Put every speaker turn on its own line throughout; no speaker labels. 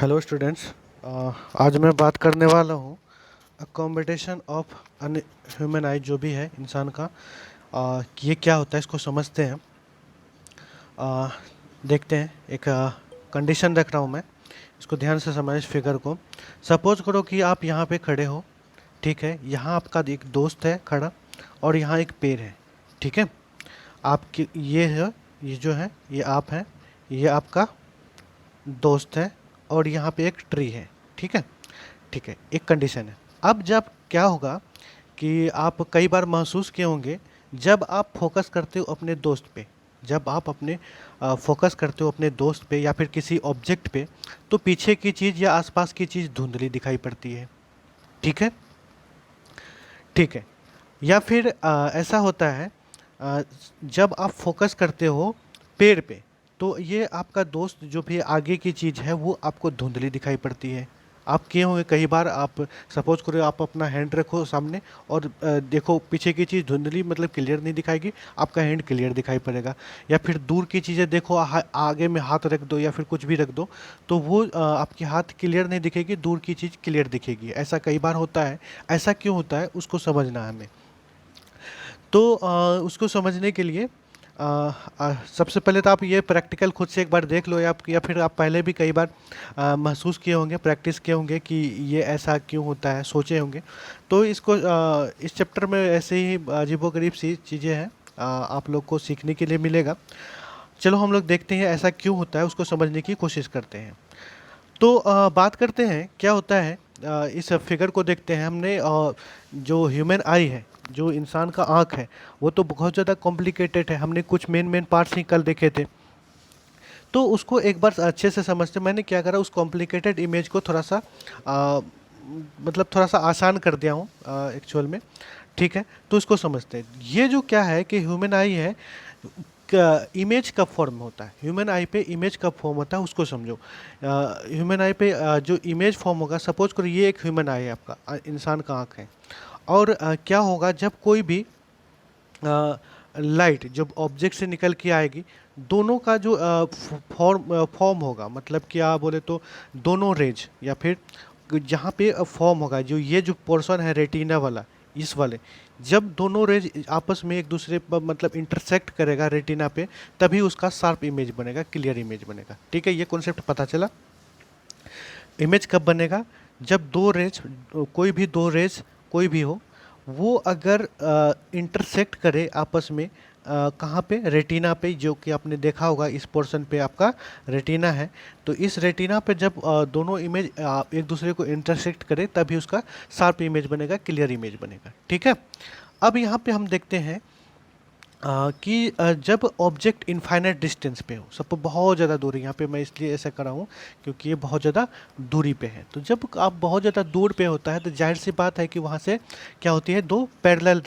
Hello students. आज मैं बात करने वाला हूँ अकोमोडेशन ऑफ अन ह्यूमन आई, जो भी है इंसान का। कि ये क्या होता है इसको समझते हैं। अ, देखते हैं। एक कंडीशन रख रहा हूँ मैं, इसको ध्यान से समझ इस फिगर को। सपोज करो कि आप यहाँ पे खड़े हो, ठीक है। यहाँ आपका एक दोस्त है खड़ा और यहाँ एक पेड़ है, ठीक है। आपकी ये है, ये जो है ये आप हैं, ये आपका दोस्त है और यहाँ पे एक ट्री है, ठीक है। ठीक है, एक कंडीशन है। अब जब क्या होगा कि आप कई बार महसूस किए होंगे, जब आप फोकस करते हो अपने दोस्त पे, जब आप अपने फोकस करते हो अपने दोस्त पे या फिर किसी ऑब्जेक्ट पे, तो पीछे की चीज़ या आसपास की चीज़ धुंधली दिखाई पड़ती है, ठीक है। ठीक है। या फिर ऐसा होता है, अ, जब आप फोकस करते हो पेड़ पे, तो ये आपका दोस्त जो भी आगे की चीज़ है वो आपको धुंधली दिखाई पड़ती है। आप किए होंगे कई बार। आप सपोज करो आप अपना हैंड रखो सामने और देखो पीछे की चीज़ धुंधली मतलब क्लियर नहीं दिखाएगी, आपका हैंड क्लियर दिखाई पड़ेगा। या फिर दूर की चीज़ें देखो, आगे में हाथ रख दो या फिर कुछ भी रख दो, तो वो आपकी हाथ क्लियर नहीं दिखेगी, दूर की चीज़ क्लियर दिखेगी। ऐसा कई बार होता है। ऐसा क्यों होता है उसको समझना है हमें। तो उसको समझने के लिए सबसे पहले तो आप ये प्रैक्टिकल खुद से एक बार देख लो, या फिर आप पहले भी कई बार महसूस किए होंगे, प्रैक्टिस किए होंगे कि ये ऐसा क्यों होता है, सोचे होंगे। तो इसको इस चैप्टर में ऐसे ही अजीबोगरीब सी चीज़ें हैं, आप लोग को सीखने के लिए मिलेगा। चलो हम लोग देखते हैं ऐसा क्यों होता है, उसको समझने की कोशिश करते हैं। तो बात करते हैं क्या होता है। इस फिगर को देखते हैं हमने। जो ह्यूमन आई है, जो इंसान का आँख है, वो तो बहुत ज़्यादा कॉम्प्लिकेटेड है। हमने कुछ मेन मेन पार्ट्स ही कल देखे थे, तो उसको एक बार अच्छे से समझते। मैंने क्या करा, उस कॉम्प्लिकेटेड इमेज को थोड़ा सा मतलब थोड़ा सा आसान कर दिया हूँ एक्चुअल में, ठीक है। तो उसको समझते हैं। ये जो क्या है कि ह्यूमन आई है, इमेज कब फॉर्म होता है, ह्यूमन आई पे इमेज कब फॉर्म होता है उसको समझो। ह्यूमन आई पे जो इमेज फॉर्म होगा, सपोज करो ये एक ह्यूमन आई है, आपका इंसान का आँख है। और क्या होगा जब कोई भी लाइट जब ऑब्जेक्ट से निकल के आएगी, दोनों का जो फॉर्म होगा, मतलब क्या बोले तो दोनों रेज, या फिर जहाँ पे फॉर्म होगा, जो ये जो पोर्शन है रेटिना वाला, इस वाले, जब दोनों रेज आपस में एक दूसरे पर मतलब इंटरसेक्ट करेगा रेटिना पे, तभी उसका शार्प इमेज बनेगा, क्लियर इमेज बनेगा, ठीक है। ये कॉन्सेप्ट पता चला। इमेज कब बनेगा, जब दो रेज, कोई भी दो रेज कोई भी हो, वो अगर इंटरसेक्ट करे आपस में, कहाँ पे, रेटिना पे, जो कि आपने देखा होगा इस पोर्शन पे आपका रेटिना है। तो इस रेटिना पे जब दोनों इमेज एक दूसरे को इंटरसेक्ट करे, तभी उसका शार्प इमेज बनेगा, क्लियर इमेज बनेगा, ठीक है। अब यहाँ पे हम देखते हैं कि जब ऑब्जेक्ट इनफाइनाइट डिस्टेंस पे हो, सब बहुत ज़्यादा दूरी, यहाँ पे मैं इसलिए ऐसा कर रहा हूँ क्योंकि ये बहुत ज़्यादा दूरी पे है। तो जब आप बहुत ज़्यादा दूर पे होता है, तो जाहिर सी बात है कि वहाँ से क्या होती है, दो पैरेलल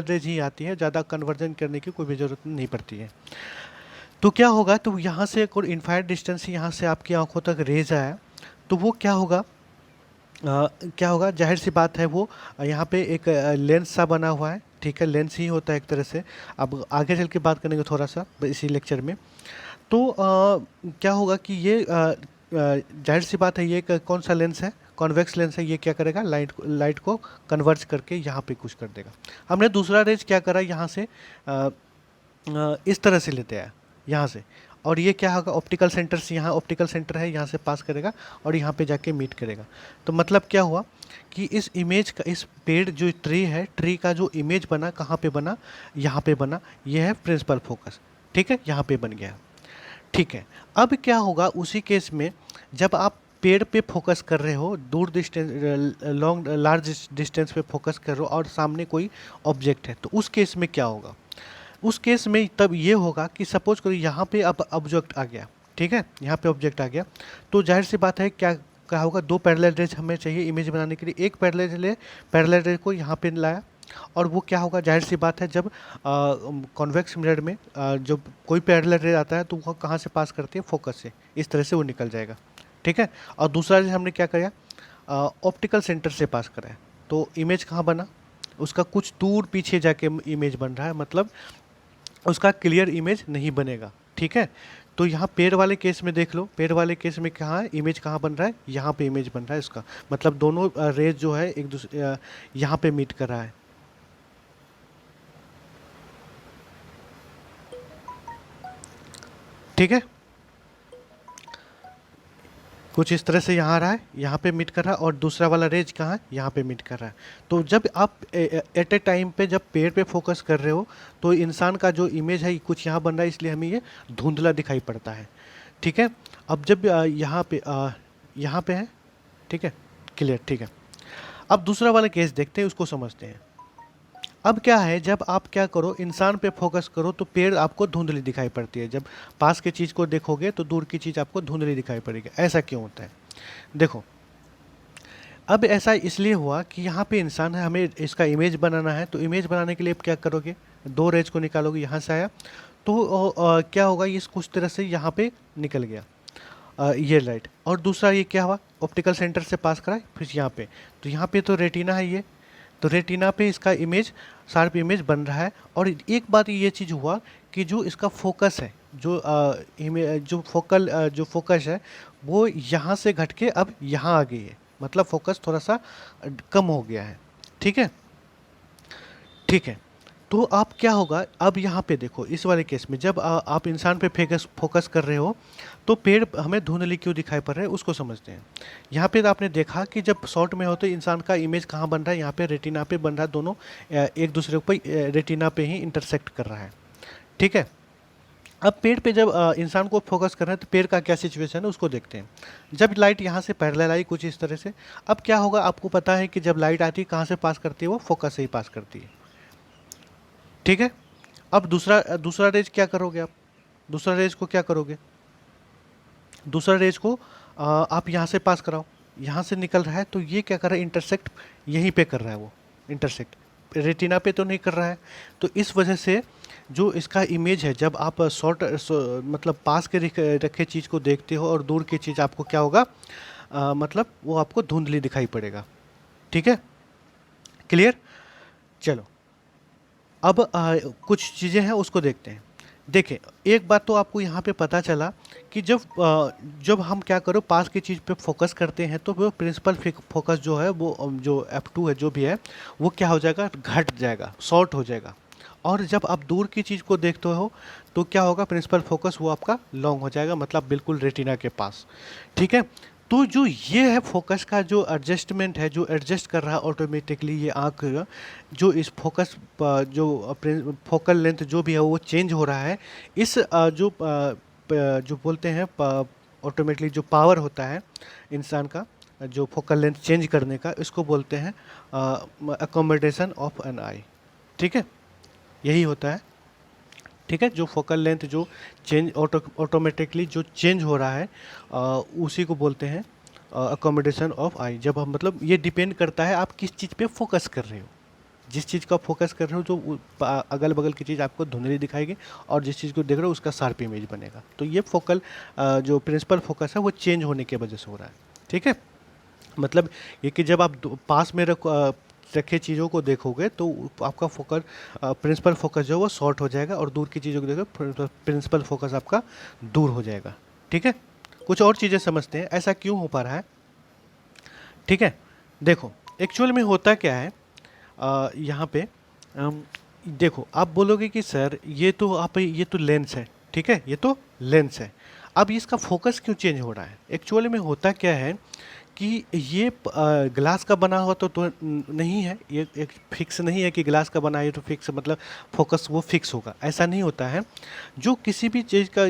रेज ही आती है, ज़्यादा कन्वर्जन करने की कोई भी ज़रूरत नहीं पड़ती है। तो क्या होगा, तो यहाँ से कोई इनफाइनाइट डिस्टेंस यहाँ से आपकी आंखों तक रेज आया, तो वो क्या होगा, क्या होगा, जाहिर सी बात है वो यहाँ पे एक लेंस सा बना हुआ है, ठीक है। लेंस ही होता है एक तरह से। अब आगे चल के बात करेंगे थोड़ा सा इसी लेक्चर में। तो क्या होगा कि ये जाहिर सी बात है, ये कौन सा लेंस है, कॉन्वेक्स लेंस है। ये क्या करेगा, लाइट को कन्वर्ज करके यहाँ पे कुछ कर देगा। हमने दूसरा रेज क्या करा, यहाँ से इस तरह से लेते आया, यहाँ से। और ये क्या होगा, ऑप्टिकल सेंटर से, यहाँ ऑप्टिकल सेंटर है, यहाँ से पास करेगा और यहाँ पे जाके मीट करेगा। तो मतलब क्या हुआ कि इस इमेज का, इस पेड़ जो ट्री है, ट्री का जो इमेज बना, कहाँ पे बना, यहाँ पे बना। ये है प्रिंसिपल फोकस, ठीक है, यहाँ पे बन गया, ठीक है। अब क्या होगा उसी केस में, जब आप पेड़ पे फोकस कर रहे हो, दूर डिस्टेंस, लॉन्ग लार्ज डिस्टेंस पे फोकस कर रहे हो और सामने कोई ऑब्जेक्ट है, तो उस केस में क्या होगा, उस केस में तब ये होगा कि सपोज करो यहाँ पे अब ऑब्जेक्ट आ गया, ठीक है, यहाँ पे ऑब्जेक्ट आ गया। तो जाहिर सी बात है क्या होगा, दो पैरेलल रेज हमें चाहिए इमेज बनाने के लिए। एक पैरेलल रेज को यहाँ पे लाया, और वो क्या होगा, जाहिर सी बात है, जब कॉन्वेक्स मिरर में जब कोई पैरेलल रेज आता है, तो वो कहाँ से पास करती है, फोकस से, इस तरह से वो निकल जाएगा, ठीक है। और दूसरा रेज हमने क्या किया, ऑप्टिकल सेंटर से पास कराया, तो इमेज कहाँ बना, उसका कुछ दूर पीछे जाके इमेज बन रहा है, मतलब उसका क्लियर इमेज नहीं बनेगा, ठीक है। तो यहाँ पेड़ वाले केस में देख लो, पेड़ वाले केस में कहाँ इमेज कहाँ बन रहा है, यहाँ पे इमेज बन रहा है इसका, मतलब दोनों रेज जो है एक दूसरे यहाँ पे मीट कर रहा है। ठीक है, कुछ इस तरह से यहाँ आ रहा है, यहाँ पे मीट कर रहा है, और दूसरा वाला रेज कहाँ है, यहाँ पे मीट कर रहा है। तो जब आप एट ए टाइम पे जब पेड़ पे फोकस कर रहे हो तो इंसान का जो इमेज है कुछ यहाँ बन रहा है, इसलिए हमें ये धुंधला दिखाई पड़ता है। ठीक है, अब जब यहाँ पे है, ठीक है, क्लियर, ठीक है। अब दूसरा वाला केस देखते हैं, उसको समझते हैं। अब क्या है, जब आप क्या करो, इंसान पे फोकस करो तो पेड़ आपको धुंधली दिखाई पड़ती है, जब पास की चीज़ को देखोगे तो दूर की चीज़ आपको धुंधली दिखाई पड़ेगी। ऐसा क्यों होता है, देखो। अब ऐसा इसलिए हुआ कि यहाँ पे इंसान है, हमें इसका इमेज बनाना है, तो इमेज बनाने के लिए आप क्या करोगे, दो रेज को निकालोगे, यहाँ से आया तो क्या होगा, ये कुछ तरह से यहाँ पे निकल गया ये लाइट, और दूसरा ये क्या हुआ, ऑप्टिकल सेंटर से पास कराए फिर यहाँ पे, तो यहाँ पे तो रेटिना है ये, तो रेटिना पे इसका इमेज, शार्प इमेज बन रहा है। और एक बात ये चीज़ हुआ कि जो इसका फोकस है, जो फोकस है वो यहाँ से घट के अब यहाँ आ गई है, मतलब फोकस थोड़ा सा कम हो गया है। ठीक है, ठीक है। तो आप क्या होगा, अब यहाँ पे देखो, इस वाले केस में जब आप इंसान पे फोकस कर रहे हो तो पेड़ हमें धुंधली क्यों दिखाई पड़ रहे हैं, उसको समझते हैं। यहाँ पे आपने देखा कि जब शॉर्ट में हो तो इंसान का इमेज कहाँ बन रहा है, यहाँ पे रेटिना पे बन रहा है, दोनों एक दूसरे को रेटिना पे ही इंटरसेक्ट कर रहा है। ठीक है, अब पेड़ पे जब इंसान को फोकस कर रहे हैं तो पेड़ का क्या सिचुएशन है उसको देखते हैं। जब लाइट यहाँ से पैरेलल आई कुछ इस तरह से, अब क्या होगा, आपको पता है कि जब लाइट आती है कहाँ से पास करती है, वो फोकस से ही पास करती है। ठीक है, अब दूसरा रेज क्या करोगे आप, दूसरा रेज को क्या करोगे, दूसरा रेज को आप यहाँ से पास कराओ, यहाँ से निकल रहा है तो ये क्या कर रहा है, इंटरसेक्ट यहीं पे कर रहा है, वो इंटरसेक्ट रेटिना पे तो नहीं कर रहा है। तो इस वजह से जो इसका इमेज है, जब आप मतलब पास के रखे चीज़ को देखते हो और दूर की चीज़ आपको क्या होगा, मतलब वो आपको धुंधली दिखाई पड़ेगा। ठीक है, क्लियर। चलो, अब कुछ चीज़ें हैं उसको देखते हैं। देखें, एक बात तो आपको यहाँ पे पता चला कि जब हम क्या करो, पास की चीज़ पे फोकस करते हैं तो वो प्रिंसिपल फोकस जो है वो जो F2 है जो भी है वो क्या हो जाएगा, घट जाएगा, शॉर्ट हो जाएगा। और जब आप दूर की चीज़ को देखते हो तो क्या होगा, प्रिंसिपल फोकस वो आपका लॉन्ग हो जाएगा, मतलब बिल्कुल रेटिना के पास। ठीक है, तो जो ये है फोकस का जो एडजस्टमेंट है, जो एडजस्ट कर रहा है ऑटोमेटिकली ये आँख, जो इस फोकस जो फोकल लेंथ जो भी है वो चेंज हो रहा है, इस जो बोलते हैं ऑटोमेटिकली जो पावर होता है इंसान का, जो फोकल लेंथ चेंज करने का, इसको बोलते हैं अकोमोडेशन ऑफ एन आई। ठीक है, यही होता है। ठीक है, जो फोकल लेंथ जो चेंज ऑटोमेटिकली जो चेंज हो रहा है उसी को बोलते हैं अकोमोडेशन ऑफ आई। जब हम, मतलब ये डिपेंड करता है आप किस चीज़ पे फोकस कर रहे हो, जिस चीज़ का फोकस कर रहे हो जो अगल बगल की चीज़ आपको धुंधली दिखाएगी, और जिस चीज़ को देख रहे हो उसका शार्प इमेज बनेगा। तो ये फोकल जो प्रिंसिपल फोकस है वो चेंज होने की वजह से हो रहा है। ठीक है, मतलब ये कि जब आप पास में रखे चीज़ों को देखोगे तो आपका फोकस प्रिंसिपल फोकस जो है वो शॉर्ट हो जाएगा, और दूर की चीज़ों को देखो प्रिंसिपल फोकस आपका दूर हो जाएगा। ठीक है, कुछ और चीज़ें समझते हैं ऐसा क्यों हो पा रहा है। ठीक है, देखो एक्चुअल में होता क्या है, यहाँ पे देखो, आप बोलोगे कि सर ये तो लेंस है। ठीक है, ये तो लेंस है, अब इसका फोकस क्यों चेंज हो रहा है। एक्चुअली में होता क्या है कि ये ग्लास का बना हुआ तो नहीं है, ये एक फिक्स नहीं है कि ग्लास का बना है तो फिक्स, मतलब फोकस वो फिक्स होगा, ऐसा नहीं होता है। जो किसी भी चीज़ का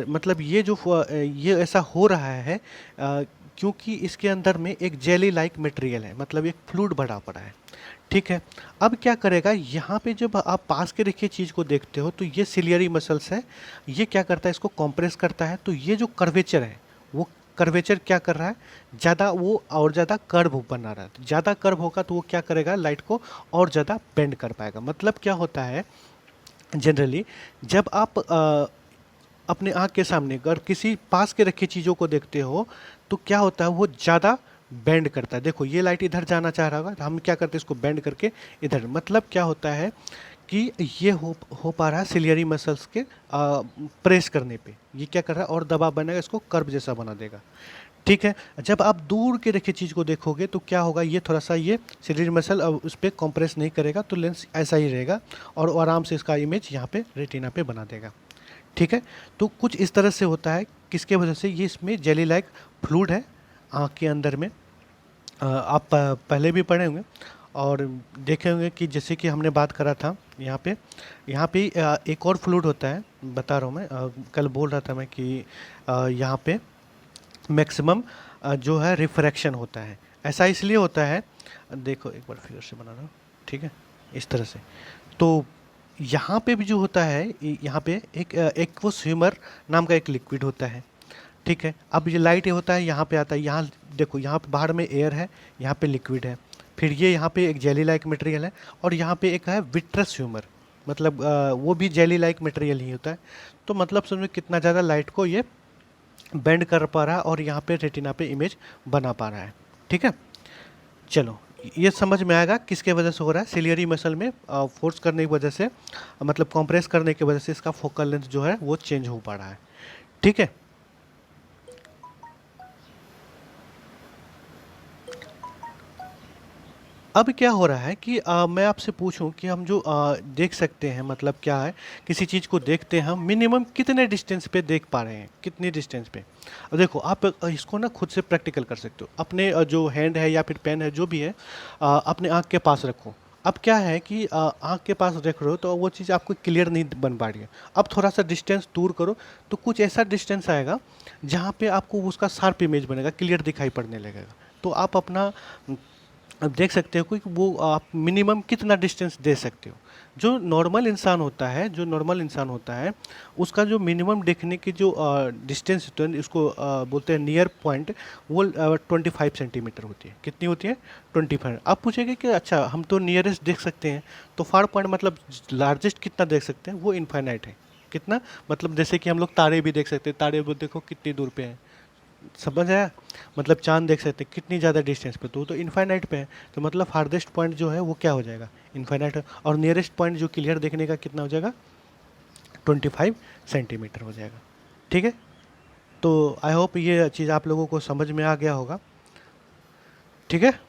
मतलब ये ऐसा हो रहा है क्योंकि इसके अंदर में एक जेली लाइक मटेरियल है, मतलब एक फ्लूइड भरा पड़ा है। ठीक है, अब क्या करेगा, यहाँ पे जब आप पास के रखिए चीज़ को देखते हो तो ये सिलियरी मसल्स है, ये क्या करता है, इसको कॉम्प्रेस करता है, तो ये जो कर्वेचर है वो कर्वेचर क्या कर रहा है, ज़्यादा वो और ज़्यादा कर्व बना रहा है। ज़्यादा कर्व होगा तो वो क्या करेगा, लाइट को और ज़्यादा बेंड कर पाएगा। मतलब क्या होता है, जनरली जब आप अपने आँख के सामने अगर किसी पास के रखी चीज़ों को देखते हो तो क्या होता है, वो ज़्यादा बेंड करता है। देखो ये लाइट इधर जाना चाह रहा होगा तो हम क्या करते हैं, इसको बेंड करके इधर, मतलब क्या होता है कि ये हो पा रहा है सिलियरी मसल्स के प्रेस करने पे। ये क्या कर रहा है और दबाव बनेगा, इसको कर्व जैसा बना देगा। ठीक है, जब आप दूर के देखिए चीज़ को देखोगे तो क्या होगा, ये थोड़ा सा ये सिलियरी मसल अब उस पर कॉम्प्रेस नहीं करेगा, तो लेंस ऐसा ही रहेगा और वो आराम से इसका इमेज यहाँ पे रेटिना पे बना देगा। ठीक है, तो कुछ इस तरह से होता है, किसके वजह से, ये इसमें जेली लाइक फ्लूइड है आँख के अंदर में। आप पहले भी पढ़े होंगे और देखे होंगे कि जैसे कि हमने बात करा था यहाँ पे एक और फ्लूइड होता है, बता रहा हूँ मैं, कल बोल रहा था मैं कि यहाँ पे मैक्सिमम जो है रिफ्रैक्शन होता है। ऐसा इसलिए होता है, देखो एक बार फिगर से बना रहा हूँ, ठीक है, इस तरह से। तो यहाँ पे भी जो होता है, यहाँ पे एक एक्वस ह्यूमर नाम का एक लिक्विड होता है। ठीक है, अब ये लाइट ये होता है, यहाँ पे आता है, यहाँ देखो, यहाँ पे बाहर में एयर है, यहाँ पे लिक्विड है, फिर ये यहाँ पे एक जेली लाइक मटेरियल है, और यहाँ पे एक है विट्रस ह्यूमर, मतलब वो भी जेली लाइक मटेरियल ही होता है। तो मतलब समझो कितना ज़्यादा लाइट को ये बेंड कर पा रहा है और यहाँ पे रेटिना पे इमेज बना पा रहा है। ठीक है, चलो ये समझ में आएगा किसके वजह से हो रहा है, सिलियरी मसल में फोर्स करने की वजह से, मतलब कंप्रेस करने की वजह से इसका फोकल लेंथ जो है वो चेंज हो पा रहा है। ठीक है, अब क्या हो रहा है कि मैं आपसे पूछूं कि हम जो देख सकते हैं, मतलब क्या है, किसी चीज़ को देखते हैं हम मिनिमम कितने डिस्टेंस पे देख पा रहे हैं, कितनी डिस्टेंस पे। अब देखो आप इसको ना खुद से प्रैक्टिकल कर सकते हो, अपने जो हैंड है या फिर पेन है जो भी है, अपने आँख के पास रखो। अब क्या है कि आँख के पास देख रहे हो तो वो चीज़ आपको क्लियर नहीं बन पा रही है। अब थोड़ा सा डिस्टेंस दूर करो तो कुछ ऐसा डिस्टेंस आएगा जहाँ पे आपको उसका शार्प इमेज बनेगा, क्लियर दिखाई पड़ने लगेगा। तो आप अपना अब देख सकते हो कि वो आप मिनिमम कितना डिस्टेंस दे सकते हो। जो नॉर्मल इंसान होता है उसका जो मिनिमम देखने की जो डिस्टेंस होता है, इसको बोलते हैं नियर पॉइंट, वो 25 सेंटीमीटर होती है। कितनी होती है? 25। आप पूछेंगे कि अच्छा हम तो नियरेस्ट देख सकते हैं, तो फार पॉइंट मतलब लार्जेस्ट कितना देख सकते हैं, वो इनफाइनाइट है। कितना मतलब, जैसे कि हम लोग तारे भी देख सकते हैं, तारे वो देखो कितनी दूर पे हैं, समझ आया? मतलब चांद देख सकते हैं कितनी ज़्यादा डिस्टेंस पे, तो वो तो इनफाइनाइट पे है। तो मतलब फारदेस्ट पॉइंट जो है वो क्या हो जाएगा, इनफाइनाइट, और नियरेस्ट पॉइंट जो क्लियर देखने का कितना हो जाएगा, 25 सेंटीमीटर हो जाएगा। ठीक है, तो आई होप ये चीज़ आप लोगों को समझ में आ गया होगा। ठीक है,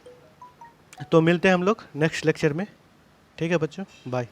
तो मिलते हैं हम लोग नेक्स्ट लेक्चर में। ठीक है बच्चों, बाय।